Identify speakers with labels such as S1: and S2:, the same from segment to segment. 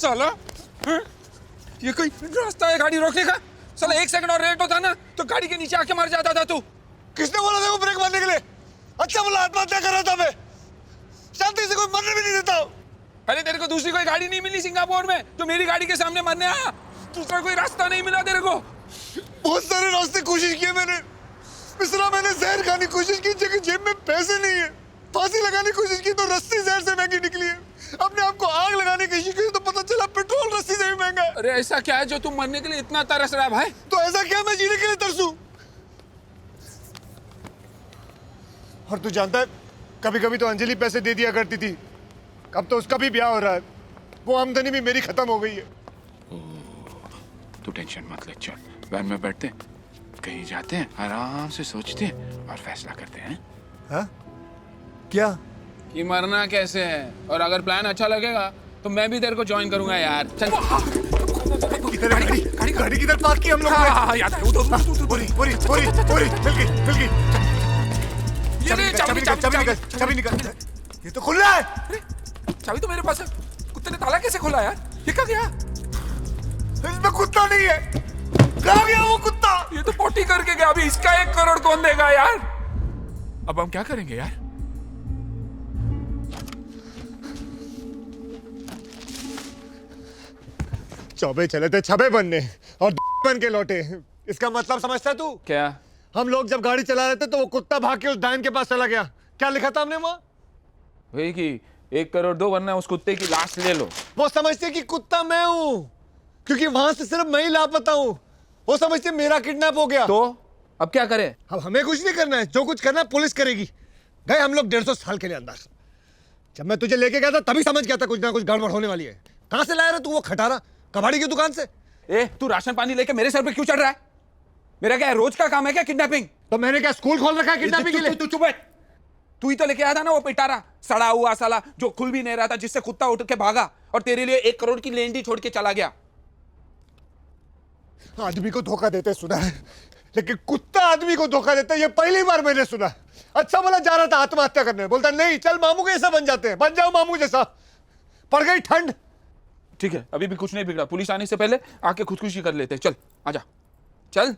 S1: साला हाँ? ये कोई रास्ता है गाड़ी रोकने का? साला 1 सेकंड और लेट होता ना तो गाड़ी के नीचे आके मर जाता था तू।
S2: किसने बोला था वो ब्रेक मारने के लिए? अच्छा बोला आत्महत्या कर रहा था मैं। शांति से कोई मरने भी नहीं देता।
S1: अरे तेरे को दूसरी कोई गाड़ी नहीं मिली सिंगापुर में तो मेरी गाड़ी के सामने मरने आया? दूसरा कोई रास्ता नहीं मिला तेरे को?
S2: बहुत सारे रास्ते कोशिश किए मैंने। मिश्रा मैंने जहर खाने की कोशिश की, जबकि जेब में पैसे नहीं है। फांसी लगाने की कोशिश की तो रस्सी जहर से महंगी निकली है। अपने आप को आग लगाने की कोशिश की तो पता चला पेट्रोल रस्सी से भी महंगा है।
S1: अरे ऐसा क्या है जो तुम मरने के लिए इतना तरस रहा है भाई?
S2: तो ऐसा क्या मैं जीने के लिए तरसूं? और तू जानता है कभी कभी तो अंजलि पैसे दे दिया करती थी। अब तो उसका भी ब्याह हो रहा है। वो आमदनी भी मेरी खत्म हो गई है।
S1: तू टेंशन मत ले, चल वैन में बैठते हैं, कहीं जाते हैं, आराम से सोचते हैं और फैसला करते हैं।
S2: हाँ? क्या?
S1: कि मरना कैसे है, और अगर प्लान अच्छा लगेगा तो मैं भी तेरे को ज्वाइन करूंगा यार। चल
S2: किधर है गाड़ी? गाड़ी किधर पार्क की हम लोग?
S1: हाँ, याद है, उधर
S2: पूरी मिल गई। चाबी निकल। ये तो खुल रहा है।
S1: अरे चाबी तो मेरे पास है, कुत्ते ने ताला कैसे खोला यार? ये क्या गया?
S2: इसमें कुत्ता नहीं है। कहाँ गया वो कुत्ता?
S1: ये तो पोटी करके गया। अभी इसका 1 करोड़ कौन देगा यार? अब हम क्या करेंगे यार?
S2: चौबे चले थे छबे बनने और बन के लौटे। इसका मतलब समझता तू?
S1: क्या?
S2: हम लोग जब गाड़ी चला रहे थे तो वो कुत्ता भाग के उस डायन के पास चला गया। क्या लिखा था हमने वहां?
S1: वही कि 1 करोड़ दो वरना उस कुत्ते की लाश ले लो।
S2: वो समझते कि कुत्ता मैं हूं, क्योंकि वहां से सिर्फ मैं ही लापता हूं। वो समझते मेरा किडनैप हो गया।
S1: तो अब क्या करें?
S2: अब हमें कुछ नहीं करना है, जो कुछ करना है पुलिस करेगी। गए हम लोग 150 साल के लिए अंदर। जब मैं तुझे लेके गया था तभी समझ गया था कुछ ना कुछ गड़बड़ होने वाली है। कहां से लाया रहा तू वो खटारा? कबाड़ी की दुकान से।
S1: ए, तू राशन पानी लेके मेरे सर पे क्यों चढ़ रहा है? मेरा क्या रोज का काम है क्या किडनैपिंग?
S2: तो मैंने क्या स्कूल खोल रखा है किडनैपिंग के लिए?
S1: तू चुप है। तू ही तो लेके आया था ना वो पिटारा, सड़ा हुआ साला जो खुल भी नहीं रहा था, जिससे कुत्ता उठ के भागा और तेरे लिए 1 करोड़ की लेंडी छोड़ के चला गया।
S2: आदमी को धोखा देते सुना है, लेकिन कुत्ता आदमी को धोखा देता है ये पहली बार मैंने सुना। अच्छा बोला जा रहा था आत्महत्या करने, बोलता नहीं चल मामू के जैसा बन जाते हैं, बन जाओ मामू जैसा। पड़ गई ठंड।
S1: ठीक है, अभी भी कुछ नहीं बिगड़ा। पुलिस आने से पहले आके खुदकुशी कर लेते। चल आजा, चल।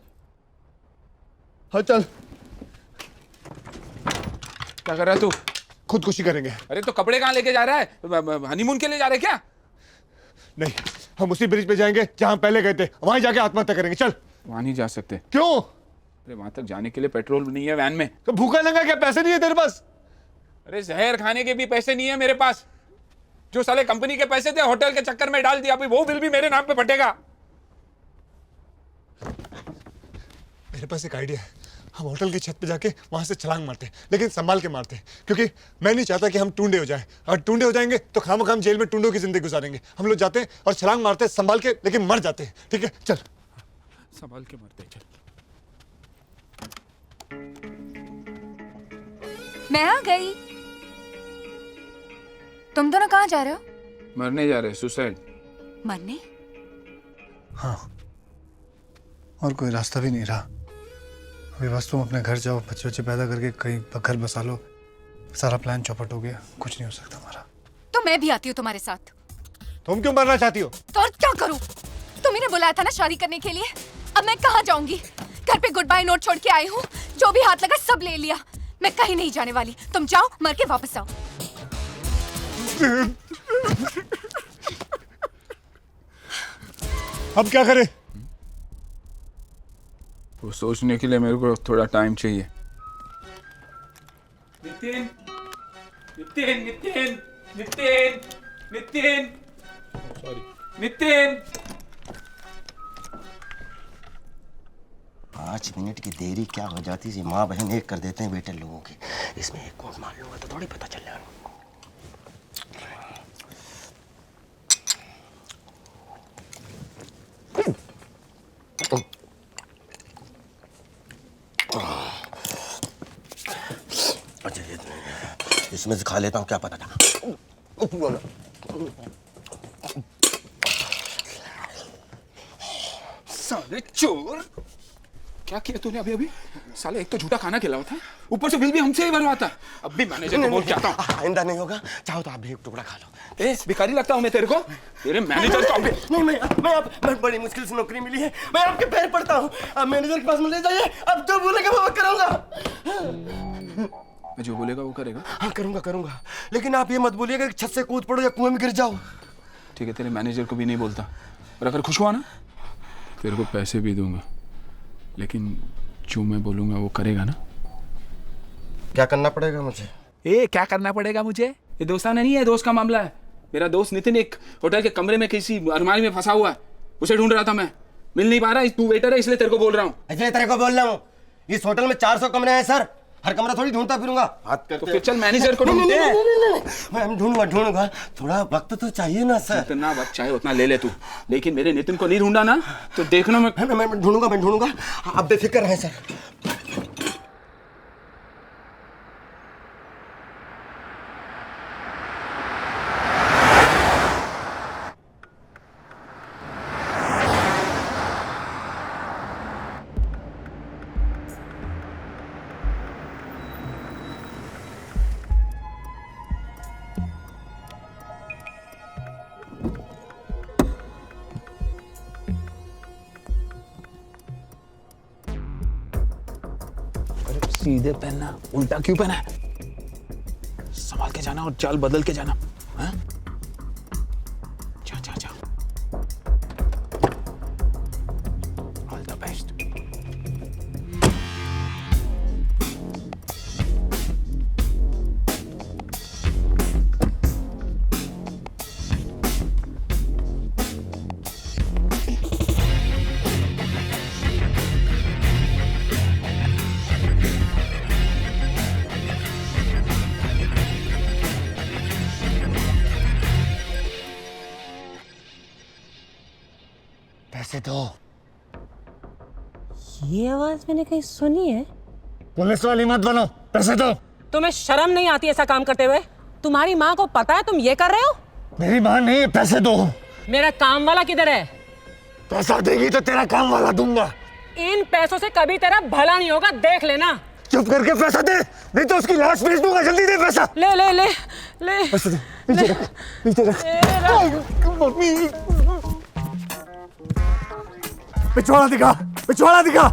S2: हाँ चल।
S1: क्या कर रहा है तू?
S2: खुदकुशी करेंगे।
S1: अरे तो कपड़े कहाँ लेके जा रहा है? हनीमून के लिए जा रहे क्या?
S2: नहीं, हम उसी ब्रिज पे जाएंगे जहां पहले गए थे, वहीं जाके आत्महत्या करेंगे। चल।
S1: वहां नहीं जा सकते।
S2: क्यों?
S1: अरे वहां तक जाने के लिए पेट्रोल नहीं है वैन में।
S2: तो भूखा लगा क्या? पैसे नहीं है तेरे पास?
S1: अरे जहर खाने के भी पैसे नहीं है मेरे पास। जो साले कंपनी के पैसे थे होटल के चक्कर में डाल दिया, अभी वो बिल भी मेरे नाम पे फटेगा।
S2: मेरे पास एक आइडिया है। हम होटल की छत पे जाके वहां से छलांग मारते हैं, लेकिन संभाल के मारते हैं, क्योंकि मैं नहीं चाहता कि हम टूंडे हो जाएं। और टूंडे हो जाएंगे तो खामखाम जेल में टूंडों की जिंदगी गुजारेंगे। हम लोग जाते हैं और छलांग मारते हैं संभाल के, लेकिन मर जाते हैं। ठीक है चल।
S1: संभाल के मरते। चल।
S3: मैं आ गई। तुम दोनों कहाँ जा रहे हो?
S1: मरने जा रहे, सुसाइड।
S3: मरने?
S2: हाँ, और कोई रास्ता भी नहीं रहा। अभी बस तुम अपने घर जाओ, बच्चे बच्चे पैदा करके कहीं घर बसा लो। सारा प्लान चौपट हो गया, कुछ नहीं हो सकता हमारा।
S3: तो मैं भी आती हूँ तुम्हारे साथ।
S2: तुम क्यों मरना चाहती हो?
S3: तो और क्या करूँ? तुम ही ने बुलाया था ना शादी करने के लिए। अब मैं कहाँ जाऊंगी? घर पे गुड बाय नोट छोड़ के आई हूँ। जो भी हाथ लगा सब ले लिया। मैं कहीं नहीं जाने वाली। तुम जाओ, मर के वापस आओ।
S2: अब क्या करें?
S1: वो सोचने के लिए मेरे को थोड़ा टाइम चाहिए। नितिन, नितिन, नितिन, नितिन, नितिन, सॉरी, नितिन।
S4: 5 मिनट की देरी क्या हो जाती है? माँ बहन एक कर देते हैं बेटे लोगों की। इसमें एक कोड मार लूंगा तो थोड़ी पता चल जाएगा। अच्छा इसमें से खा लेता हूँ, क्या पता था।
S1: साले चोर, क्या किया तूने अभी अभी? साले एक तो झूठा खाना खिलाया था, ऊपर से बिल भी हमसे ही भरवाता। अब भी मैनेजर को बोल के आता हूँ।
S4: आइंदा नहीं होगा, चाहो तो आप भी एक टुकड़ा खा लो।
S1: ए भिखारी लगता हूँ मैं तेरे को? तेरे मैनेजर को अभी
S4: नहीं, मैं बड़ी मुश्किल से नौकरी मिली है, मैं आपके पैर पड़ता हूँ, आप मैनेजर के पास में ले जाइए, अब जो बोलेगा वो करूंगा।
S1: मैं जो बोलेगा वो करेगा?
S4: हाँ करूंगा, लेकिन आप ये मत बोलिएगा कि छत से कूद पड़ो या कुएं में गिर जाओ।
S1: ठीक है, तेरे मैनेजर को भी नहीं बोलता, और अगर खुश हुआ ना तेरे को पैसे भी दूंगा, लेकिन जो मैं बोलूंगा वो करेगा ना?
S4: क्या करना पड़ेगा मुझे?
S1: ए क्या करना पड़ेगा मुझे? ये दोस्ताना नहीं है, दोस्त का मामला है। मेरा दोस्त नितिन एक होटल के कमरे में किसी अलमारी में फंसा हुआ है, उसे ढूंढ रहा था मैं, मिल नहीं पा रहा। तू वेटर है इसलिए तेरे को बोल रहा हूँ।
S4: इसलिए तेरे को बोल रहा हूँ, इस होटल में 400 कमरे हैं सर, हर कमरा थोड़ी ढूंढता फिरूंगा।
S1: तो फिर चल मैनेजर को ढूंढते हैं।
S4: मैं ढूंढूंगा, थोड़ा वक्त तो चाहिए ना सर।
S1: जितना वक्त चाहे उतना ले ले तू, लेकिन मेरे नितिन को नहीं ढूंढा ना तो देखना
S4: मैं ढूंढूंगा, आप बेफिक्र रहें सर।
S1: सीधे पहनना, उल्टा क्यों पहना है? संभाल के जाना और चाल बदल के जाना। हाँ? जा ऑल द बेस्ट।
S4: पैसे दो।
S5: ये आवाज मैंने कहीं सुनी है।
S2: पुलिस वाली मत बनो, पैसे दो।
S5: तुम्हें शर्म नहीं आती ऐसा काम करते हुए? तुम्हारी माँ को पता है तुम ये कर रहे हो?
S2: मेरी माँ नहीं है, पैसे दो।
S5: मेरा काम वाला किधर है?
S2: पैसा देगी तो तेरा काम वाला दूंगा।
S5: इन पैसों से कभी तेरा भला नहीं होगा, देख लेना।
S2: चुप करके पैसा दे, नहीं तो उसकी लाश बेच दूंगा। जल्दी दे पैसा।
S5: ले ले ले ले
S2: पैसे दे, नीचे रख। पिछवाड़ा दिखा।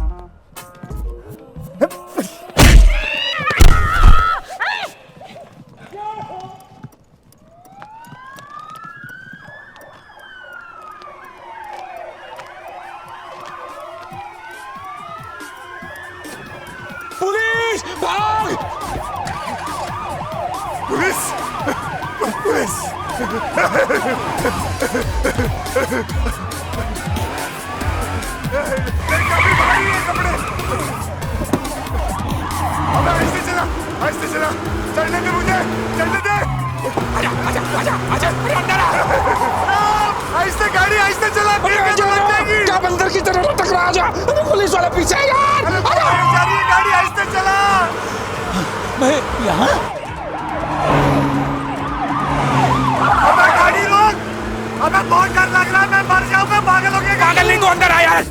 S1: पुलिस भाग!
S2: पुलिस ऐसे चला, चलने दे मुझे, चलने दे।
S1: आजा, अंदर आ।
S2: ऐसे गाड़ी ऐसे चला,
S1: क्या बंदर की तरह टकरा। आजा, पुलिस वाला पीछे है यार। आजा,
S2: गाड़ी ऐसे चला।
S1: मैं यहाँ।
S2: अबे गाड़ी रोक, अबे बहुत डर लग रहा है, मैं मर जाऊंगा। पागल हो गया?
S1: पागल नहीं, तो अंदर आ यार।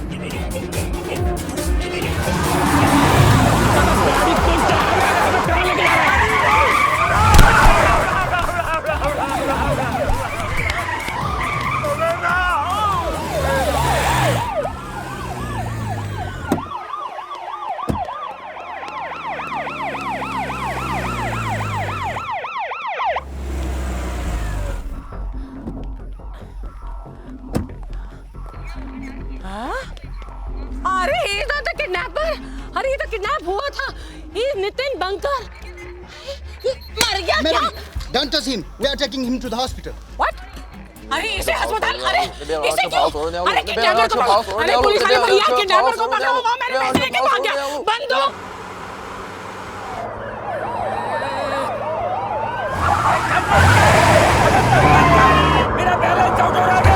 S5: अरे ये तो किडनैप हुआ था। ये नितिन बंकर ये मर गया क्या?
S6: Don't touch him. We are taking him to the hospital.
S5: What? अरे इसे अस्पताल, अरे इसे क्यों? अरे किडनैपर को पकड़ो। अरे पुलिस वाले भैया किडनैपर को पकड़ो, वो मेरे पैसे लेके भाग गया। बंदूक।
S1: मेरा बैलेंस आउट हो रहा है।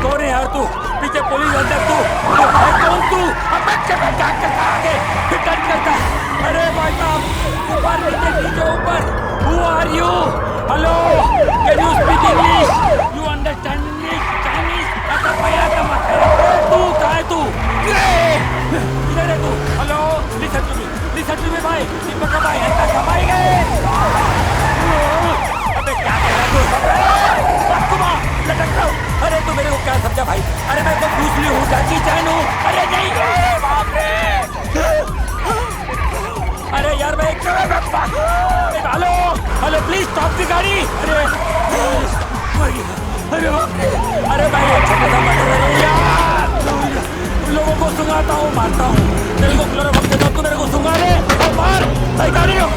S1: कौन है यार तू? पीछे पुलिस, अंदर तू है कौन तू? बच्चे में जाग के आगे फिटन करता। अरे भाई साहब, ऊपर नीचे ऊपर। Who are you? Hello? Can you speak English? You understand English? Chinese? गाड़ी। अरे मर गया। अरे बाप रे। अरे भाई ये छोटा सा मर्डर है यार। लोगों को सुंघाता हूँ, मारता हूँ। तेरे को क्लोरोफॉर्म देता हूँ, तू मेरे को सुंघा ले और मार। भाई गाड़ी हो।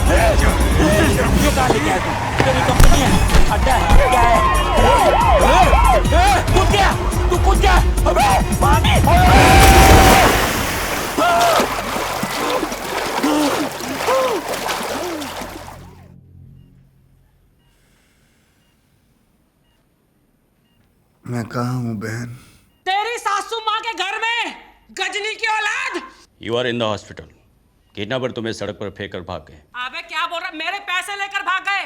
S1: ये कहाँ लेके आया तू? तेरी कंपनी है, अड्डा है, क्या है? कूद गया, तू कूद गया। अबे पानी।
S2: मैं कहाँ हूँ बहन?
S5: तेरी सासू माँ के घर में गजनी की औलाद।
S7: You are in the hospital. Kidnapper तुम्हें सड़क पर फेंक कर भाग गए।
S5: अबे क्या बोल रहा है? मेरे पैसे लेकर भाग गए।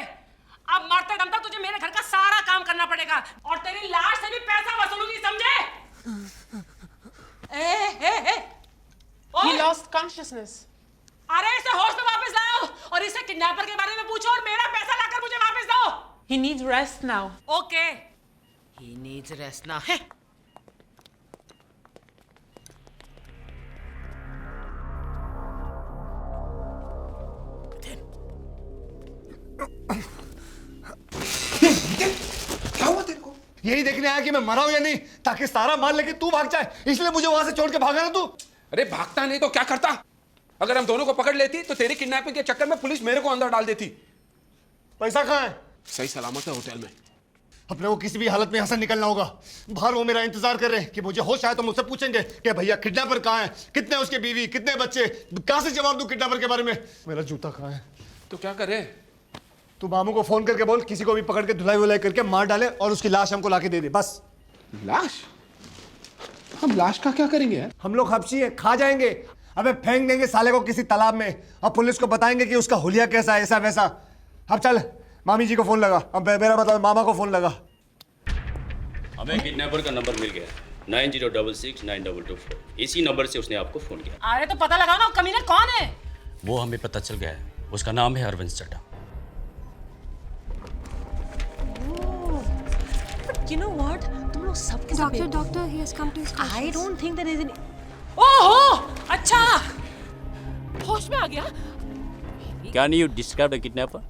S5: अब मरते दम तक तुझे मेरे घर का सारा काम करना पड़ेगा और तेरी लाश से भी पैसा वसूलूंगी, समझे?
S8: He lost consciousness.
S5: अरे इसे होश में वापस लाओ और इसे किडनैपर के बारे में पूछो और मेरा पैसा लाकर मुझे वापस दो।
S8: He needs rest now.
S5: Okay, he needs rest now.
S2: क्या हुआ तेरे को? यही देखने आया कि मैं मरा हूं या नहीं, ताकि सारा माल लेके तू भाग जाए, इसलिए मुझे वहां से छोड़ के भागा ना तू।
S9: अरे भागता नहीं तो क्या करता? अगर हम दोनों को पकड़ लेती तो तेरी किडनैपिंग के चक्कर में पुलिस मेरे को अंदर डाल देती।
S2: पैसा कहाँ है?
S9: सही सलामत है होटल में।
S2: अपने को किसी भी हालत में यहाँ से निकलना होगा। बाहर वो मेरा इंतजार कर रहे हैं कि मुझे होश आए तो मुझसे पूछेंगे कि भैया किडनैपर कहाँ है, कितने उसके बीवी, कितने बच्चे। कहाँ से जवाब दूं किडनैपर के बारे में? मेरा जूता कहाँ है?
S9: तो क्या करे?
S2: तू मामू को फोन करके बोल किसी को भी पकड़ के धुलाई वुलाई करके मार डाले और उसकी लाश हमको लाके दे दे, बस।
S9: लाश? हम लाश का क्या करेंगे यार?
S2: हम लोग हबशी है, खा जाएंगे। अबे फेंक देंगे साले को किसी तालाब में और पुलिस को बताएंगे कि उसका हुलिया कैसा है, ऐसा वैसा। अब चल मामी जी को फोन लगा। अब मेरा मतलब मामा को फोन लगा।
S7: हमें किडनैपर का नंबर मिल गया 90669224। इसी नंबर से उसने आपको फोन किया।
S5: अरे तो पता लगाओ ना कमीना कौन है।
S7: वो हमें पता चल गया है, उसका नाम है Arvind Chadha.
S5: You know what? तुम लोग सबके सब
S3: Doctor, he has come to his
S5: I don't think there is any. ओहो, अच्छा, होश में आ गया।
S7: Can you describe the kidnapper?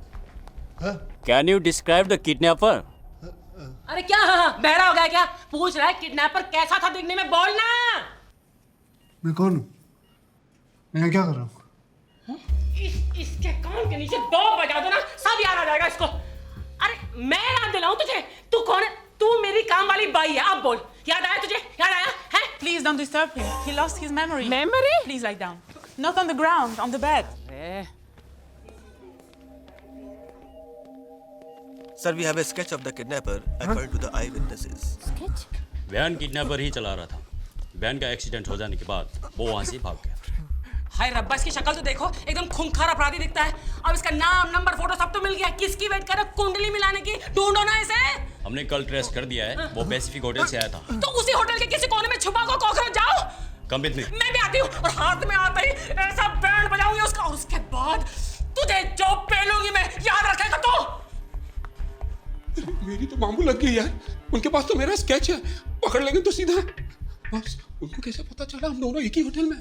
S7: Can you describe the kidnapper?
S5: अरे क्या बहरा हो गया क्या? पूछ रहा है किडनैपर कैसा था दिखने में, बोलना।
S2: मैं कौन हूँ? मैं क्या कर रहा हूँ?
S5: इसके कान के नीचे दो बजा दो ना, सब याद आ जाएगा इसको। अरे मैं याद दिलाऊं तुझे? तू कौन है? तू मेरी काम वाली बाई है। अब बोल, याद आया तुझे? याद आया है?
S8: Please don't disturb him. He lost his memory.
S5: Memory?
S8: Please lie down. Not on the ground, on the bed.
S4: Sir, we have a sketch of the kidnapper according to the eyewitnesses.
S7: Van kidnapper ही चला रहा था। Van का accident हो जाने के बाद वो वहां से भाग गया।
S5: हाय रब्बा, इसकी शक्ल तो देखो, एकदम खूंखार अपराधी दिखता है। अब इसका नाम, नंबर, फोटो सब तो मिल गया। किसकी वेट कर रहे हो? कुंडली मिलाने की? ढूंढो ना इसे।
S7: हमने कल ट्रेस कर दिया है, वो पैसिफिक होटल से आया था।
S5: तो उसी होटल के किसी कोने में छुपा को कॉकरोच जाओ।
S7: कम इतने।
S5: मैं भी आती हूँ और हाथ में आते ही ऐसा बैंड बजाऊंगी उसका, और उसके बाद तुझे जो पेलूंगी मैं, याद रखेगा तो।
S9: मेरी तो मामू लग गई यार। उनके पास तो मेरा स्केच है, पकड़ लेंगे तो सीधा। बस उनको कैसे पता चला हम दोनों एक ही होटल में?